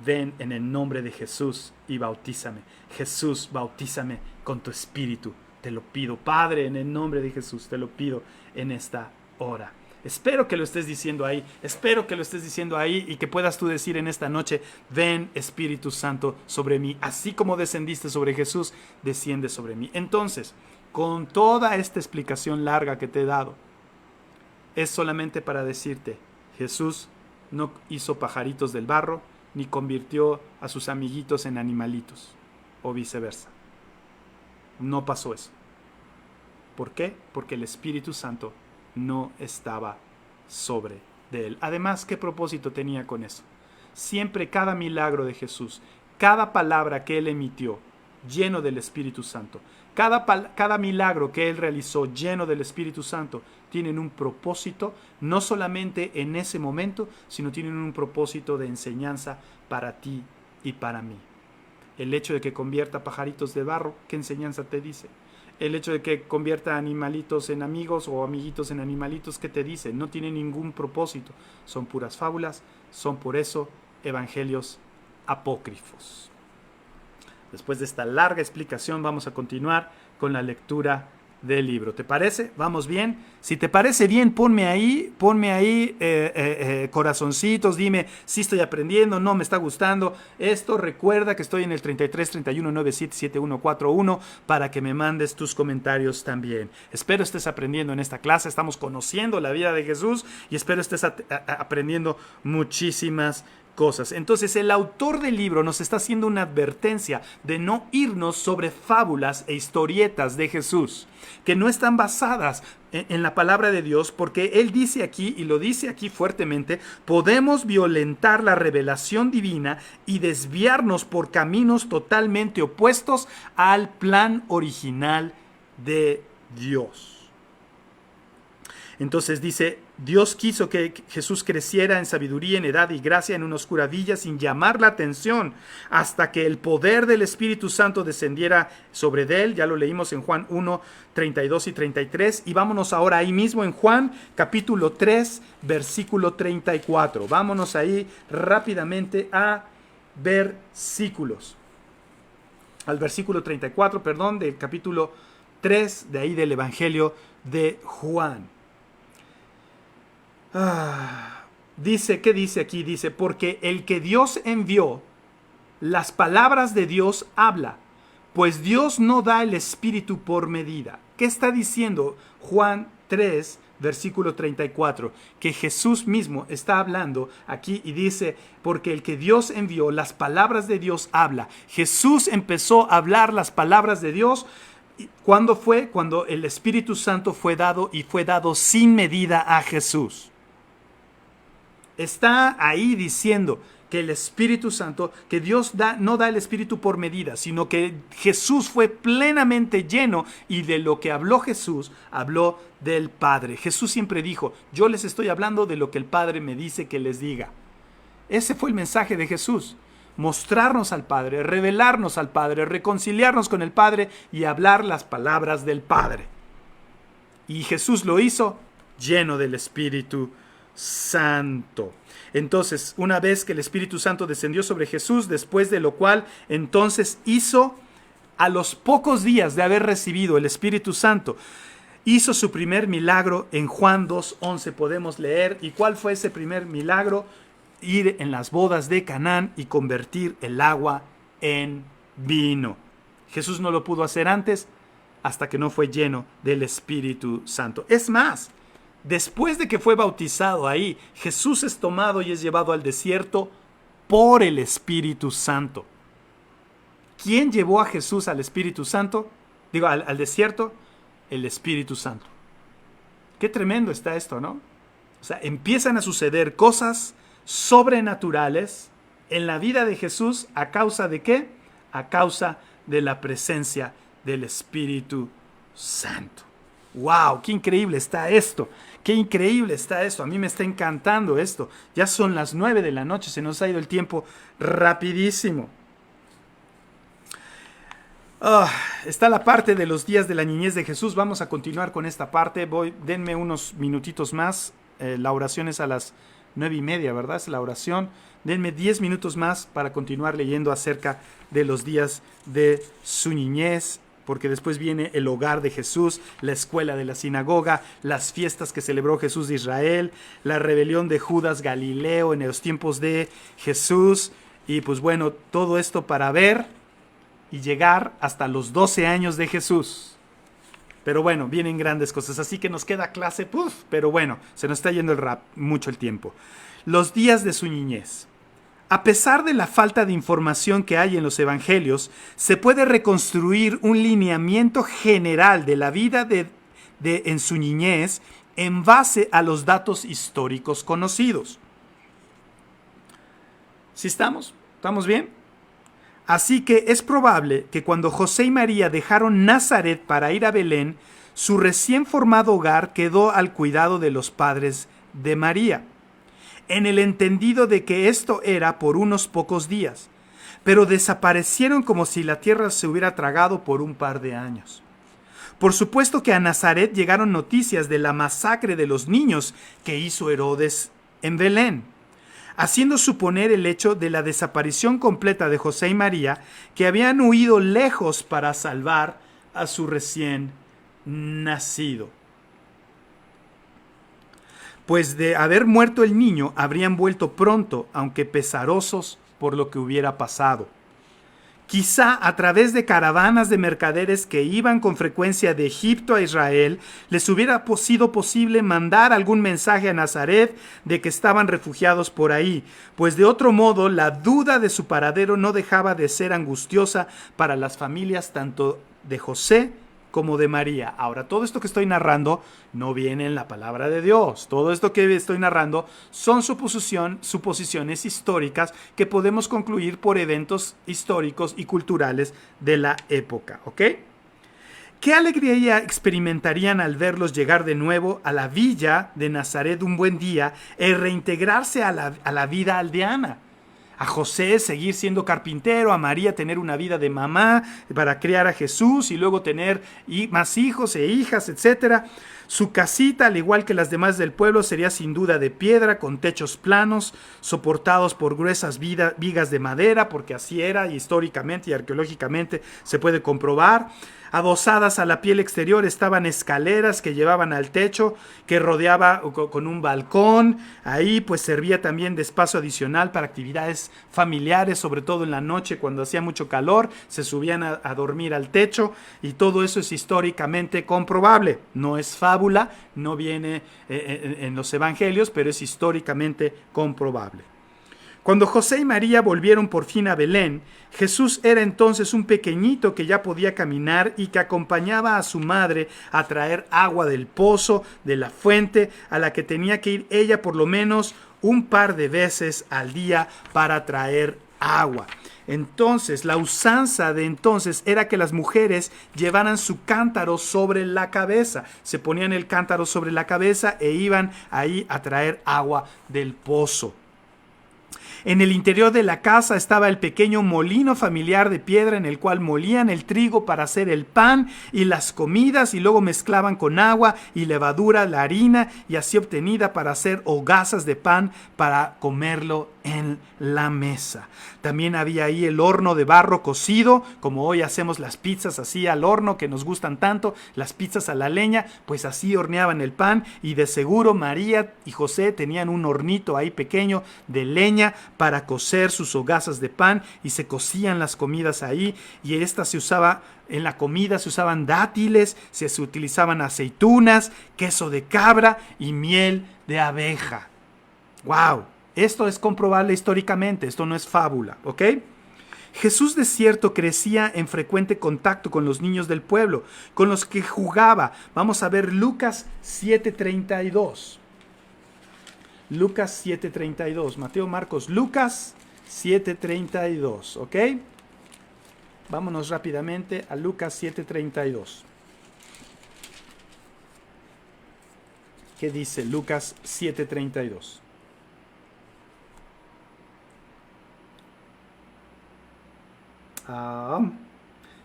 ven en el nombre de Jesús y bautízame. Jesús, bautízame con tu Espíritu. Te lo pido, Padre, en el nombre de Jesús, te lo pido en esta hora. Espero que lo estés diciendo ahí, espero que lo estés diciendo ahí y que puedas tú decir en esta noche, ven Espíritu Santo sobre mí, así como descendiste sobre Jesús, desciende sobre mí. Entonces, con toda esta explicación larga que te he dado, es solamente para decirte, Jesús no hizo pajaritos del barro, ni convirtió a sus amiguitos en animalitos, o viceversa. No pasó eso. ¿Por qué? Porque el Espíritu Santo no estaba sobre de él. Además, ¿qué propósito tenía con eso? Siempre cada milagro de Jesús, cada palabra que él emitió, lleno del Espíritu Santo, cada milagro que él realizó lleno del Espíritu Santo, tienen un propósito, no solamente en ese momento, sino tienen un propósito de enseñanza para ti y para mí. El hecho de que convierta pajaritos de barro, ¿qué enseñanza te dice? El hecho de que convierta animalitos en amigos o amiguitos en animalitos, ¿qué te dice? No tiene ningún propósito. Son puras fábulas, son por eso evangelios apócrifos. Después de esta larga explicación vamos a continuar con la lectura del libro. ¿Te parece? ¿Vamos bien? Si te parece bien, ponme ahí corazoncitos, dime si estoy aprendiendo, no me está gustando esto. Recuerda que estoy en el 33 31 97 7141 para que me mandes tus comentarios también. Espero estés aprendiendo en esta clase, estamos conociendo la vida de Jesús y espero estés aprendiendo muchísimas cosas. Entonces el autor del libro nos está haciendo una advertencia de no irnos sobre fábulas e historietas de Jesús que no están basadas en la palabra de Dios, porque él dice aquí, y lo dice aquí fuertemente, podemos violentar la revelación divina y desviarnos por caminos totalmente opuestos al plan original de Dios. Entonces dice, Dios quiso que Jesús creciera en sabiduría, en edad y gracia en una oscura villa sin llamar la atención hasta que el poder del Espíritu Santo descendiera sobre él. Ya lo leímos en Juan 1, 32 y 33. Y vámonos ahora ahí mismo en Juan capítulo 3, versículo 34. Vámonos ahí rápidamente a versículos. Al versículo 34, del capítulo 3, de ahí del Evangelio de Juan. Dice, ¿qué dice aquí? Dice, porque el que Dios envió, las palabras de Dios habla, pues Dios no da el Espíritu por medida. ¿Qué está diciendo Juan 3, versículo 34? Que Jesús mismo está hablando aquí y dice, porque el que Dios envió, las palabras de Dios habla. Jesús empezó a hablar las palabras de Dios ¿Cuándo fue? Cuando el Espíritu Santo fue dado y fue dado sin medida a Jesús. Está ahí diciendo que el Espíritu Santo, que Dios no da el Espíritu por medida, sino que Jesús fue plenamente lleno y de lo que habló Jesús, habló del Padre. Jesús siempre dijo, yo les estoy hablando de lo que el Padre me dice que les diga. Ese fue el mensaje de Jesús. Mostrarnos al Padre, revelarnos al Padre, reconciliarnos con el Padre y hablar las palabras del Padre. Y Jesús lo hizo lleno del Espíritu Santo. Entonces, una vez que el Espíritu Santo descendió sobre Jesús, después de lo cual entonces hizo, a los pocos días de haber recibido el Espíritu Santo, hizo su primer milagro. En Juan 2:11 podemos leer. ¿Y cuál fue ese primer milagro? Ir en las bodas de Canaán y convertir el agua en vino. Jesús no lo pudo hacer antes, hasta que no fue lleno del Espíritu Santo. Es más, después de que fue bautizado ahí, Jesús es tomado y es llevado al desierto por el Espíritu Santo. ¿Quién llevó a Jesús al Espíritu Santo? Al desierto, el Espíritu Santo. Qué tremendo está esto, ¿no? O sea, empiezan a suceder cosas sobrenaturales en la vida de Jesús. ¿A causa de qué? A causa de la presencia del Espíritu Santo. ¡Wow! ¡Qué increíble está esto! ¡Qué increíble está esto! A mí me está encantando esto. Ya son las 9 de la noche, se nos ha ido el tiempo rapidísimo. Está la parte de los días de la niñez de Jesús. Vamos a continuar con esta parte. Denme unos minutitos más. La oración es a las 9:30, ¿verdad? Es la oración. Denme 10 minutos más para continuar leyendo acerca de los días de su niñez, porque después viene el hogar de Jesús, la escuela de la sinagoga, las fiestas que celebró Jesús de Israel, la rebelión de Judas Galileo en los tiempos de Jesús, y pues bueno, todo esto para ver y llegar hasta los 12 años de Jesús. Pero bueno, vienen grandes cosas, así que nos queda clase, pero bueno, se nos está yendo mucho el tiempo. Los días de su niñez. A pesar de la falta de información que hay en los evangelios, se puede reconstruir un lineamiento general de la vida en su niñez en base a los datos históricos conocidos. ¿Sí estamos? ¿Estamos bien? Así que es probable que cuando José y María dejaron Nazaret para ir a Belén, su recién formado hogar quedó al cuidado de los padres de María, en el entendido de que esto era por unos pocos días, pero desaparecieron como si la tierra se hubiera tragado por un par de años. Por supuesto que a Nazaret llegaron noticias de la masacre de los niños que hizo Herodes en Belén, haciendo suponer el hecho de la desaparición completa de José y María, que habían huido lejos para salvar a su recién nacido. Pues de haber muerto el niño, habrían vuelto pronto, aunque pesarosos por lo que hubiera pasado. Quizá a través de caravanas de mercaderes que iban con frecuencia de Egipto a Israel, les hubiera sido posible mandar algún mensaje a Nazaret de que estaban refugiados por ahí, pues de otro modo la duda de su paradero no dejaba de ser angustiosa para las familias tanto de José como de María. Ahora, todo esto que estoy narrando no viene en la palabra de Dios. Todo esto que estoy narrando son suposiciones históricas que podemos concluir por eventos históricos y culturales de la época, ¿ok? ¿Qué alegría experimentarían al verlos llegar de nuevo a la villa de Nazaret un buen día y reintegrarse a la vida aldeana? A José seguir siendo carpintero, a María tener una vida de mamá para criar a Jesús y luego tener más hijos e hijas, etc. Su casita, al igual que las demás del pueblo, sería sin duda de piedra, con techos planos, soportados por gruesas vigas de madera, porque así era, y históricamente y arqueológicamente se puede comprobar. Adosadas a la piel exterior estaban escaleras que llevaban al techo, que rodeaba con un balcón. Ahí pues servía también de espacio adicional para actividades familiares, sobre todo en la noche cuando hacía mucho calor, se subían a dormir al techo, y todo eso es históricamente comprobable. No es fábula, no viene en los evangelios, pero es históricamente comprobable. Cuando José y María volvieron por fin a Belén, Jesús era entonces un pequeñito que ya podía caminar y que acompañaba a su madre a traer agua del pozo, de la fuente, a la que tenía que ir ella por lo menos un par de veces al día para traer agua. Entonces, la usanza de entonces era que las mujeres llevaran su cántaro sobre la cabeza. Se ponían el cántaro sobre la cabeza e iban ahí a traer agua del pozo. En el interior de la casa estaba el pequeño molino familiar de piedra en el cual molían el trigo para hacer el pan y las comidas y luego mezclaban con agua y levadura la harina y así obtenida para hacer hogazas de pan para comerlo en la mesa. También había ahí el horno de barro cocido, como hoy hacemos las pizzas así al horno que nos gustan tanto, las pizzas a la leña, pues así horneaban el pan y de seguro María y José tenían un hornito ahí pequeño de leña para cocer sus hogazas de pan y se cocían las comidas ahí y en la comida se usaban dátiles, se utilizaban aceitunas, queso de cabra y miel de abeja. ¡Wow! Esto es comprobable históricamente, esto no es fábula, ¿ok? Jesús de cierto crecía en frecuente contacto con los niños del pueblo, con los que jugaba. Vamos a ver Lucas 7:32. Lucas 7:32. Mateo, Marcos, Lucas 7:32, ¿ok? Vámonos rápidamente a Lucas 7:32. ¿Qué dice Lucas 7:32?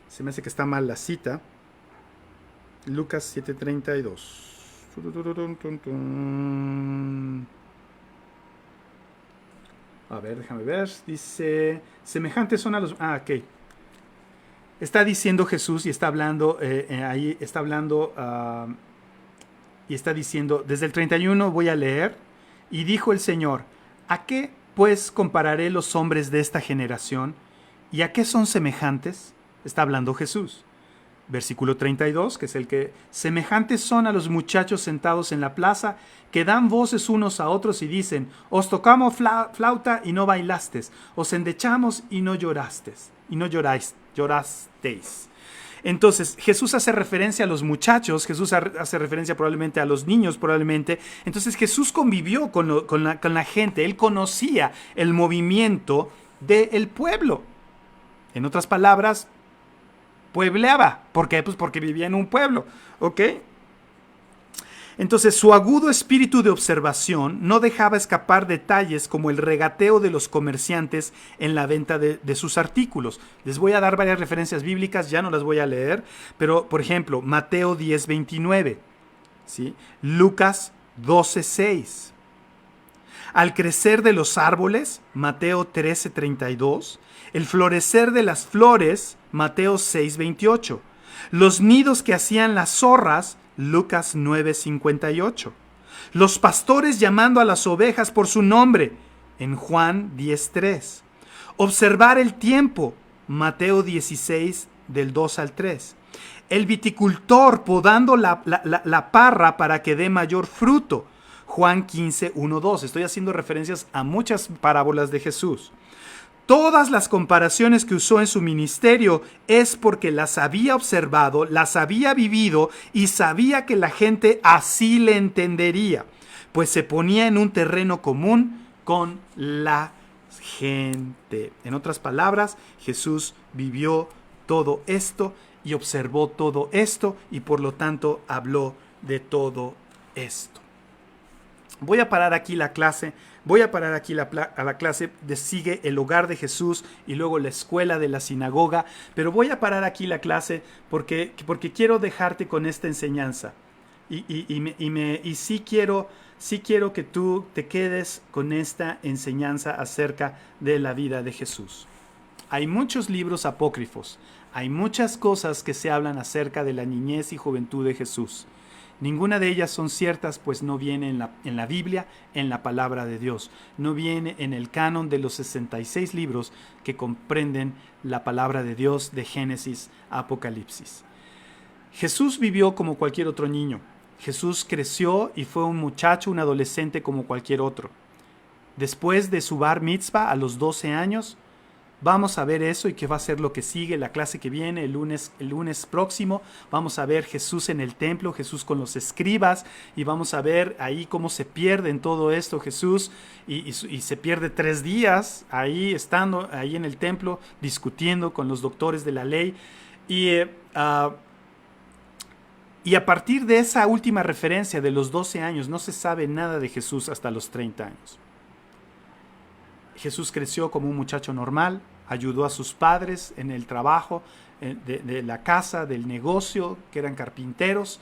Se me hace que está mal la cita. Lucas 7:32. A ver, déjame ver. Dice, semejantes son a los... ok. Está diciendo Jesús y está hablando, ahí está hablando, y está diciendo, desde el 31 voy a leer, y dijo el Señor, ¿a qué pues compararé los hombres de esta generación? ¿Y a qué son semejantes? Está hablando Jesús. Versículo 32, que es el que... Semejantes son a los muchachos sentados en la plaza, que dan voces unos a otros y dicen, os tocamos flauta y no bailastes, os endechamos y no llorasteis. Entonces, Jesús hace referencia a los muchachos, Jesús hace referencia probablemente a los niños, probablemente. Entonces, Jesús convivió con la gente, él conocía el movimiento del pueblo. En otras palabras, puebleaba. ¿Por qué? Pues porque vivía en un pueblo, ¿ok? Entonces, su agudo espíritu de observación no dejaba escapar detalles como el regateo de los comerciantes en la venta de sus artículos. Les voy a dar varias referencias bíblicas, ya no las voy a leer, pero, por ejemplo, Mateo 10:29, ¿sí? Lucas 12:6. Al crecer de los árboles, Mateo 13:32. El florecer de las flores, Mateo 6:28. Los nidos que hacían las zorras, Lucas 9:58. Los pastores llamando a las ovejas por su nombre, en Juan 10:3. Observar el tiempo, Mateo 16, del 2 al 3. El viticultor podando la parra para que dé mayor fruto, Juan 15:1-2. Estoy haciendo referencias a muchas parábolas de Jesús. Todas las comparaciones que usó en su ministerio es porque las había observado, las había vivido y sabía que la gente así le entendería, pues se ponía en un terreno común con la gente. En otras palabras, Jesús vivió todo esto y observó todo esto y por lo tanto habló de todo esto. Voy a parar aquí la clase. A la clase de Sigue el hogar de Jesús y luego la escuela de la sinagoga. Pero voy a parar aquí la clase porque quiero dejarte con esta enseñanza. Y sí quiero que tú te quedes con esta enseñanza acerca de la vida de Jesús. Hay muchos libros apócrifos. Hay muchas cosas que se hablan acerca de la niñez y juventud de Jesús. Ninguna de ellas son ciertas, pues no viene en la Biblia, en la palabra de Dios. No viene en el canon de los 66 libros que comprenden la palabra de Dios de Génesis a Apocalipsis. Jesús vivió como cualquier otro niño. Jesús creció y fue un muchacho, un adolescente como cualquier otro. después de su bar mitzvah a los 12 años. Vamos a ver eso y qué va a ser lo que sigue, la clase que viene, el lunes próximo. Vamos a ver Jesús en el templo, Jesús con los escribas, y vamos a ver ahí cómo se pierde en todo esto Jesús, y se pierde 3 días ahí, estando ahí en el templo, discutiendo con los doctores de la ley. Y a partir de esa última referencia de los 12 años, no se sabe nada de Jesús hasta los 30 años. Jesús creció como un muchacho normal, ayudó a sus padres en el trabajo de la casa, del negocio, que eran carpinteros,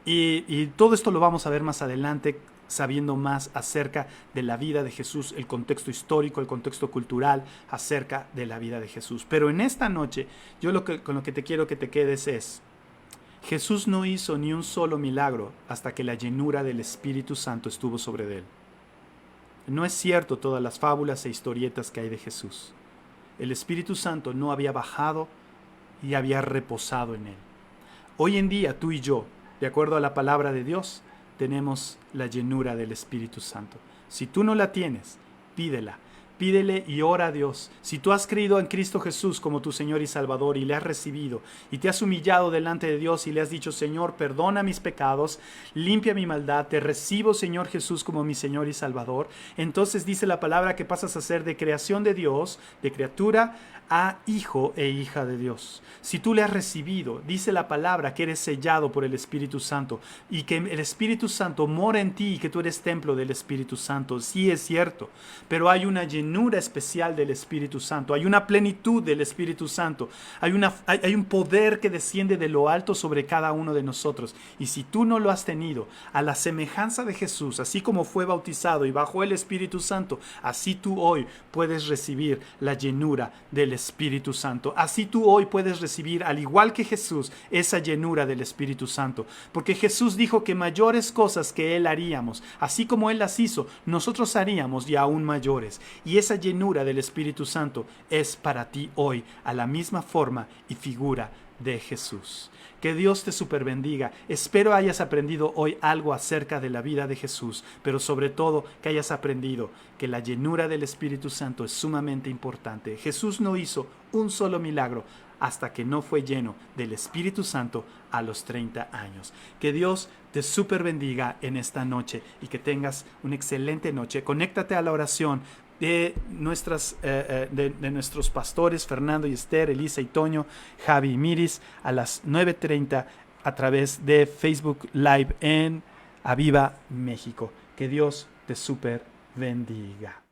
y todo esto lo vamos a ver más adelante, sabiendo más acerca de la vida de Jesús, el contexto histórico, el contexto cultural acerca de la vida de Jesús. Pero en esta noche, con lo que te quiero que te quedes es: Jesús no hizo ni un solo milagro hasta que la llenura del Espíritu Santo estuvo sobre él. No es cierto todas las fábulas e historietas que hay de Jesús. El Espíritu Santo no había bajado y había reposado en él. Hoy en día tú y yo, de acuerdo a la palabra de Dios, tenemos la llenura del Espíritu Santo. Si tú no la tienes, pídela. Pídele y ora a Dios. Si tú has creído en Cristo Jesús como tu Señor y Salvador y le has recibido y te has humillado delante de Dios y le has dicho: Señor, perdona mis pecados, limpia mi maldad, te recibo, Señor Jesús, como mi Señor y Salvador, entonces dice la palabra que pasas a ser de creación de Dios, de criatura, a hijo e hija de Dios. Si tú le has recibido, dice la palabra que eres sellado por el Espíritu Santo y que el Espíritu Santo mora en ti y que tú eres templo del Espíritu Santo. Sí, es cierto, pero hay una llenura especial del Espíritu Santo, hay una plenitud del Espíritu Santo, hay un poder que desciende de lo alto sobre cada uno de nosotros. Y si tú no lo has tenido, a la semejanza de Jesús, así como fue bautizado y bajó el Espíritu Santo, así tú hoy puedes recibir la llenura del Espíritu Santo. Así tú hoy puedes recibir, al igual que Jesús, esa llenura del Espíritu Santo. Porque Jesús dijo que mayores cosas que Él haríamos, así como Él las hizo, nosotros haríamos y aún mayores. Y esa llenura del Espíritu Santo es para ti hoy, a la misma forma y figura de Jesús. Que Dios te superbendiga. Espero hayas aprendido hoy algo acerca de la vida de Jesús, pero sobre todo que hayas aprendido que la llenura del Espíritu Santo es sumamente importante. Jesús no hizo un solo milagro hasta que no fue lleno del Espíritu Santo a los 30 años. Que Dios te superbendiga en esta noche y que tengas una excelente noche. Conéctate a la oración de nuestros pastores Fernando y Esther, Elisa y Toño, Javi y Miris a las 9:30 a través de Facebook Live en Aviva México. Que Dios te super bendiga.